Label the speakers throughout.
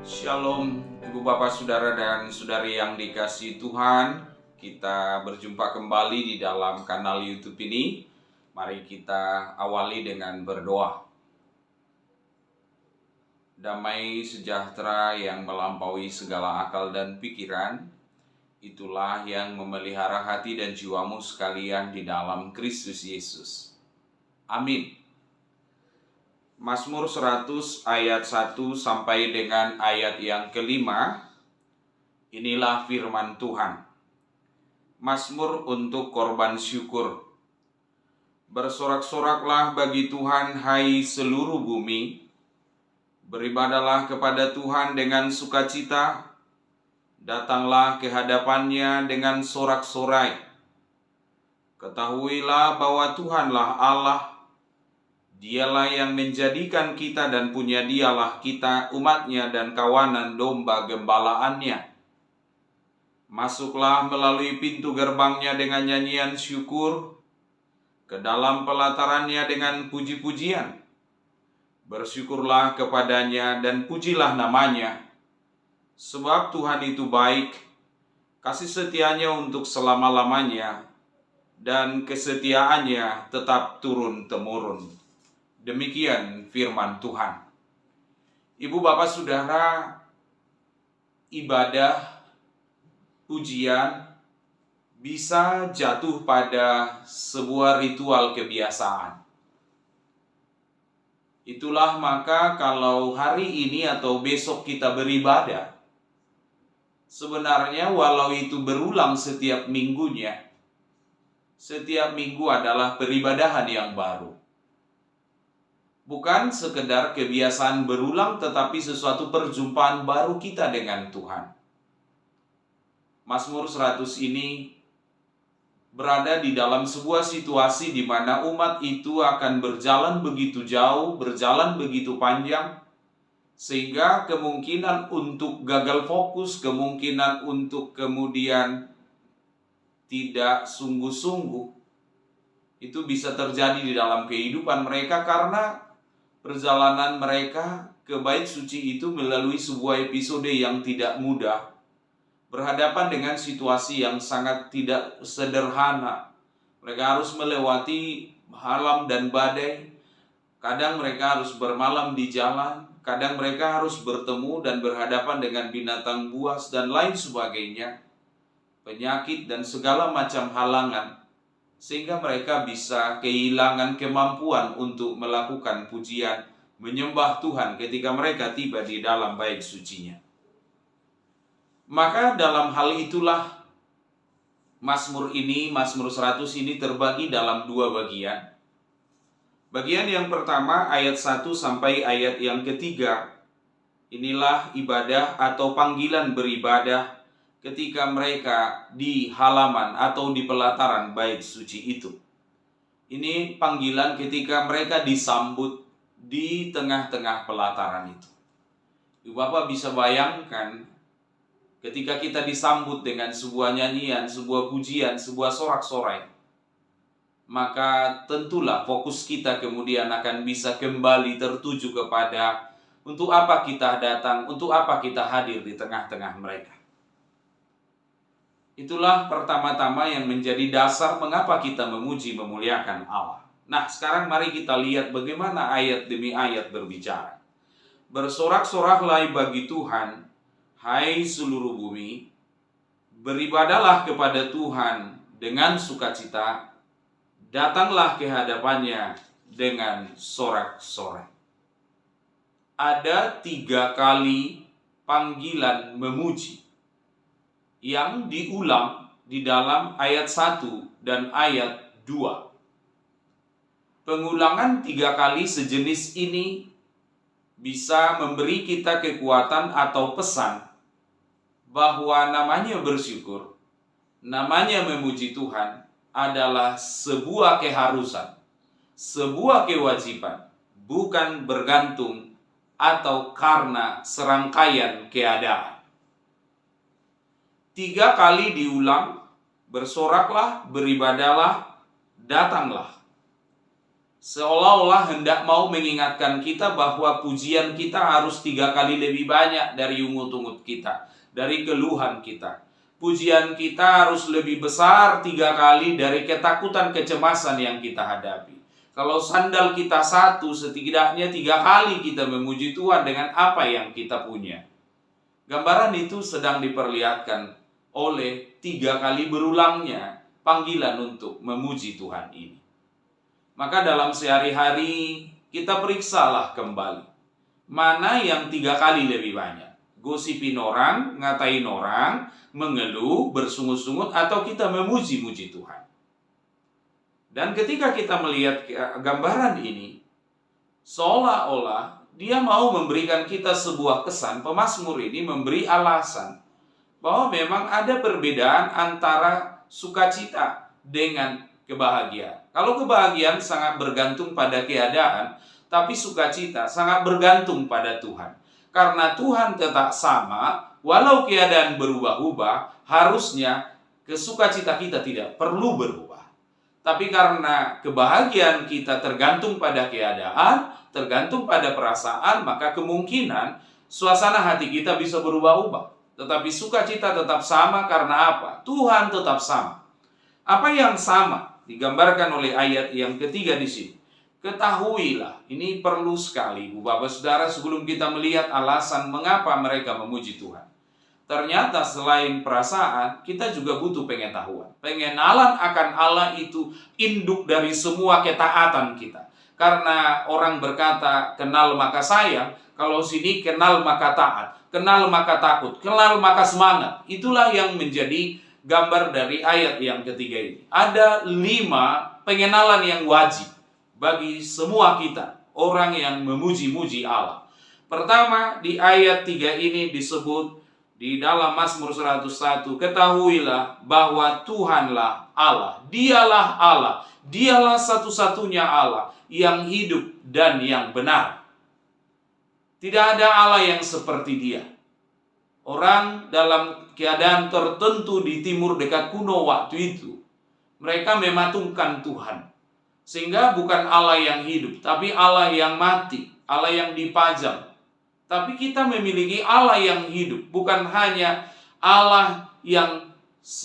Speaker 1: Shalom, Ibu Bapak Saudara dan Saudari yang dikasihi Tuhan. Kita berjumpa kembali di dalam kanal YouTube ini. Mari kita awali dengan berdoa. Damai sejahtera yang melampaui segala akal dan pikiran, itulah yang memelihara hati dan jiwamu sekalian di dalam Kristus Yesus. Amin. Mazmur 100 ayat 1 sampai dengan ayat yang kelima. Inilah firman Tuhan. Mazmur untuk korban syukur. Bersorak-soraklah bagi Tuhan, hai seluruh bumi. Beribadahlah kepada Tuhan dengan sukacita. Datanglah ke hadapannya dengan sorak-sorai. Ketahuilah bahwa Tuhanlah Allah. Dialah yang menjadikan kita dan punya dialah kita, umatnya dan kawanan domba gembalaannya. Masuklah melalui pintu gerbangnya dengan nyanyian syukur, ke dalam pelatarannya dengan puji-pujian. Bersyukurlah kepadanya dan pujilah namanya, sebab Tuhan itu baik, kasih setianya untuk selama-lamanya, dan kesetiaannya tetap turun-temurun. Demikian firman Tuhan. Ibu Bapak Saudara, ibadah, pujian bisa jatuh pada sebuah ritual kebiasaan. Itulah maka kalau hari ini atau besok kita beribadah, sebenarnya walau itu berulang setiap minggunya, setiap minggu adalah peribadahan yang baru. Bukan sekedar kebiasaan berulang, tetapi sesuatu perjumpaan baru kita dengan Tuhan. Mazmur 100 ini berada di dalam sebuah situasi di mana umat itu akan berjalan begitu jauh, berjalan begitu panjang, sehingga kemungkinan untuk gagal fokus, kemungkinan untuk kemudian tidak sungguh-sungguh, itu bisa terjadi di dalam kehidupan mereka karena perjalanan mereka ke bait suci itu melalui sebuah episode yang tidak mudah, berhadapan dengan situasi yang sangat tidak sederhana. Mereka harus melewati halam dan badai. Kadang mereka harus bermalam di jalan, kadang mereka harus bertemu dan berhadapan dengan binatang buas dan lain sebagainya, penyakit dan segala macam halangan, sehingga mereka bisa kehilangan kemampuan untuk melakukan pujian, menyembah Tuhan ketika mereka tiba di dalam bait sucinya. Maka dalam hal itulah Mazmur 100 ini terbagi dalam dua bagian. Bagian yang pertama ayat 1 sampai ayat yang ketiga. Inilah ibadah atau panggilan beribadah ketika mereka di halaman atau di pelataran bait suci itu. Ini panggilan ketika mereka disambut di tengah-tengah pelataran itu. Ibu Bapak bisa bayangkan ketika kita disambut dengan sebuah nyanyian, sebuah pujian, sebuah sorak-sorai, maka tentulah fokus kita kemudian akan bisa kembali tertuju kepada untuk apa kita datang, untuk apa kita hadir di tengah-tengah mereka. Itulah pertama-tama yang menjadi dasar mengapa kita memuji memuliakan Allah. Nah, sekarang mari kita lihat bagaimana ayat demi ayat berbicara. Bersorak-soraklah bagi Tuhan, hai seluruh bumi. Beribadahlah kepada Tuhan dengan sukacita. Datanglah ke hadapannya dengan sorak-sorai. Ada 3 kali panggilan memuji yang diulang di dalam ayat 1 dan ayat 2. Pengulangan 3 kali sejenis ini bisa memberi kita kekuatan atau pesan bahwa namanya bersyukur, namanya memuji Tuhan adalah sebuah keharusan, sebuah kewajiban, bukan bergantung atau karena serangkaian keadaan. 3 kali diulang, bersoraklah, beribadahlah, datanglah. seolah-olah hendak mau mengingatkan kita bahwa pujian kita harus 3 kali lebih banyak dari ungut-ungut kita, dari keluhan kita. Pujian kita harus lebih besar 3 kali dari ketakutan, kecemasan yang kita hadapi. Kalau sandal kita 1, setidaknya 3 kali kita memuji Tuhan dengan apa yang kita punya. Gambaran itu sedang diperlihatkan oleh 3 kali berulangnya panggilan untuk memuji Tuhan ini. Maka dalam sehari-hari kita periksalah kembali mana yang 3 kali lebih banyak. Gosipin orang, ngatain orang, mengeluh, bersungut-sungut, atau kita memuji-muji Tuhan. Dan ketika kita melihat gambaran ini, seolah-olah dia mau memberikan kita sebuah kesan. Pemazmur ini memberi alasan bahwa memang ada perbedaan antara sukacita dengan kebahagiaan. Kalau kebahagiaan sangat bergantung pada keadaan, tapi sukacita sangat bergantung pada Tuhan. Karena Tuhan tetap sama, walau keadaan berubah-ubah, harusnya sukacita kita tidak perlu berubah. Tapi karena kebahagiaan kita tergantung pada keadaan, tergantung pada perasaan, maka kemungkinan suasana hati kita bisa berubah-ubah. Tetapi sukacita tetap sama karena apa? Tuhan tetap sama. Apa yang sama? Digambarkan oleh ayat yang ketiga di sini. Ketahuilah, ini perlu sekali, Bapak Saudara, sebelum kita melihat alasan mengapa mereka memuji Tuhan. Ternyata selain perasaan, kita juga butuh pengetahuan. Pengenalan akan Allah itu induk dari semua ketaatan kita. Karena orang berkata, kenal maka sayang, kalau sini kenal maka taat, kenal maka takut, kenal maka semangat. Itulah yang menjadi gambar dari ayat yang ketiga ini. Ada 5 pengenalan yang wajib bagi semua kita, orang yang memuji-muji Allah. Pertama, di ayat 3 ini disebut di dalam Mazmur 101, ketahuilah bahwa Tuhanlah Allah. Dialah Allah. Dialah satu-satunya Allah yang hidup dan yang benar. Tidak ada Allah yang seperti Dia. Orang dalam keadaan tertentu di timur dekat kuno waktu itu, mereka mematungkan Tuhan. Sehingga bukan Allah yang hidup, tapi Allah yang mati, Allah yang dipajang. Tapi kita memiliki Allah yang hidup, bukan hanya Allah yang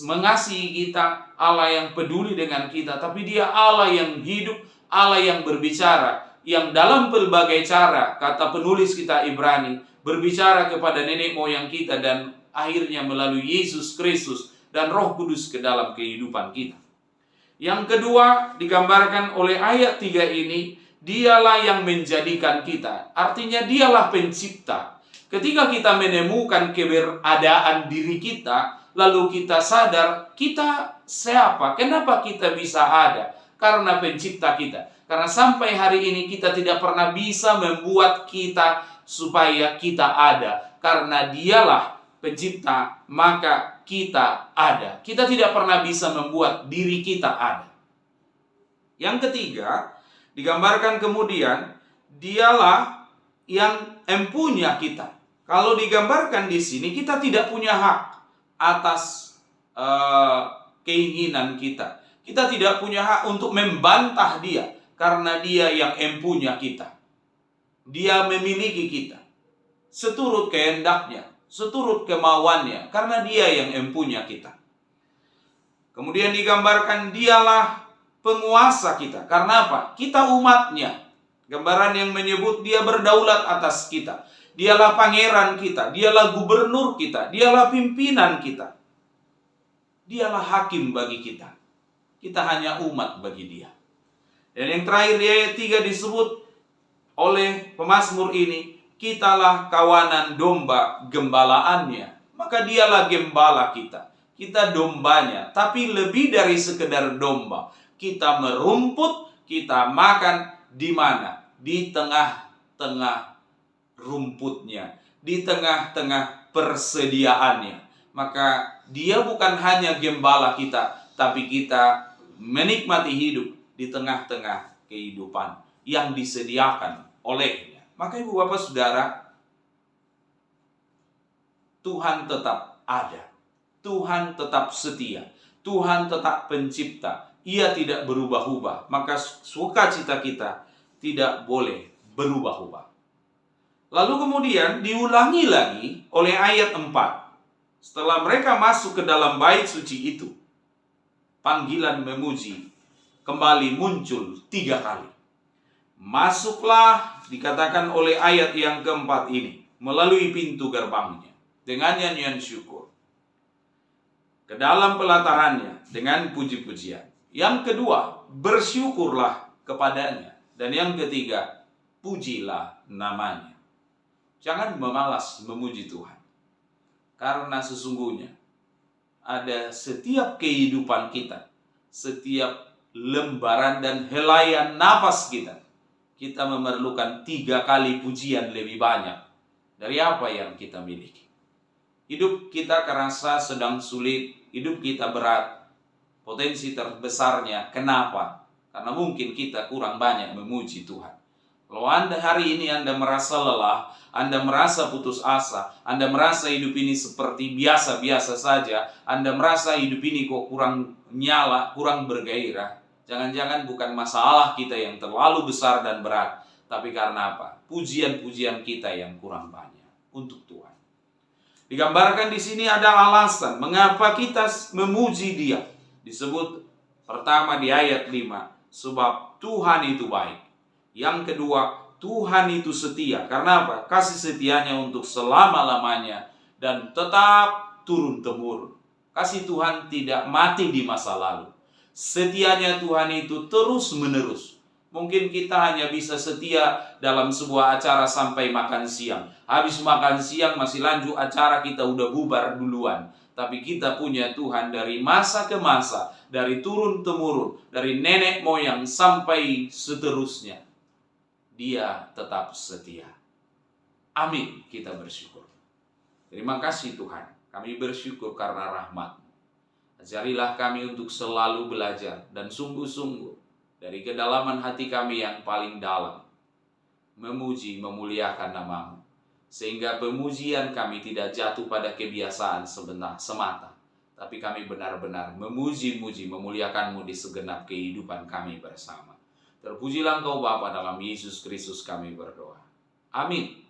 Speaker 1: mengasihi kita, Allah yang peduli dengan kita, tapi Dia Allah yang hidup, Allah yang berbicara, yang dalam berbagai cara, kata penulis kita Ibrani, berbicara kepada nenek moyang kita dan akhirnya melalui Yesus Kristus dan Roh Kudus ke dalam kehidupan kita. Yang kedua digambarkan oleh ayat 3 ini, Dialah yang menjadikan kita. Artinya Dialah pencipta. Ketika kita menemukan keberadaan diri kita, lalu kita sadar, kita siapa? Kenapa kita bisa ada? Karena pencipta kita. Karena sampai hari ini kita tidak pernah bisa membuat kita supaya kita ada. Karena Dialah pencipta, maka kita ada. Kita tidak pernah bisa membuat diri kita ada. Yang ketiga, digambarkan kemudian, Dialah yang empunya kita. Kalau digambarkan di sini, kita tidak punya hak atas keinginan kita. Kita tidak punya hak untuk membantah Dia, karena Dia yang empunya kita. Dia memiliki kita seturut kehendaknya, seturut kemauannya, karena Dia yang empunya kita. Kemudian digambarkan Dialah penguasa kita. Karena apa? Kita umatnya. Gambaran yang menyebut Dia berdaulat atas kita. Dialah pangeran kita. Dialah gubernur kita. Dialah pimpinan kita. Dialah hakim bagi kita. Kita hanya umat bagi Dia. Dan yang terakhir di ayat 3 disebut oleh pemazmur ini, kitalah kawanan domba gembalaannya. Maka Dialah gembala kita. Kita dombanya. Tapi lebih dari sekedar domba. Kita merumput, kita makan di mana? Di tengah-tengah rumputnya, di tengah-tengah persediaannya. Maka Dia bukan hanya gembala kita, tapi kita menikmati hidup di tengah-tengah kehidupan yang disediakan olehnya. Maka Ibu Bapak Saudara, Tuhan tetap ada. Tuhan tetap setia. Tuhan tetap pencipta. Ia tidak berubah-ubah, maka sukacita kita tidak boleh berubah-ubah. Lalu kemudian diulangi lagi oleh ayat 4. Setelah mereka masuk ke dalam bait suci itu, panggilan memuji kembali muncul 3 kali. Masuklah, dikatakan oleh ayat yang keempat ini, melalui pintu gerbangnya dengan nyanyian syukur, ke dalam pelatarannya dengan puji-pujian. Yang kedua, bersyukurlah kepadanya. Dan yang ketiga, pujilah namanya. Jangan memalas memuji Tuhan, karena sesungguhnya ada setiap kehidupan kita, setiap lembaran dan helaian nafas kita, kita memerlukan 3 kali pujian lebih banyak dari apa yang kita miliki. Hidup kita kerasa sedang sulit, hidup kita berat. Potensi terbesarnya, kenapa? Karena mungkin kita kurang banyak memuji Tuhan. Kalau Anda hari ini Anda merasa lelah, Anda merasa putus asa, Anda merasa hidup ini seperti biasa-biasa saja, Anda merasa hidup ini kok kurang nyala, kurang bergairah, jangan-jangan bukan masalah kita yang terlalu besar dan berat, tapi karena apa? Pujian-pujian kita yang kurang banyak untuk Tuhan. Digambarkan di sini ada alasan mengapa kita memuji Dia. Disebut pertama di ayat 5, sebab Tuhan itu baik. Yang kedua, Tuhan itu setia. Karena apa? Kasih setianya untuk selama-lamanya dan tetap turun-temurun. Kasih Tuhan tidak mati di masa lalu. Setianya Tuhan itu terus-menerus. Mungkin kita hanya bisa setia dalam sebuah acara sampai makan siang. Habis makan siang masih lanjut acara, kita udah bubar duluan. Tapi kita punya Tuhan dari masa ke masa, dari turun-temurun, dari nenek moyang sampai seterusnya. Dia tetap setia. Amin, kita bersyukur. Terima kasih Tuhan, kami bersyukur karena rahmat-Mu. Ajarilah kami untuk selalu belajar dan sungguh-sungguh dari kedalaman hati kami yang paling dalam, memuji, memuliakan nama-Mu. Sehingga pemujian kami tidak jatuh pada kebiasaan semata, tapi kami benar-benar memuji-muji, memuliakan-Mu di segenap kehidupan kami bersama. Terpujilah Engkau Bapa, dalam Yesus Kristus kami berdoa. Amin.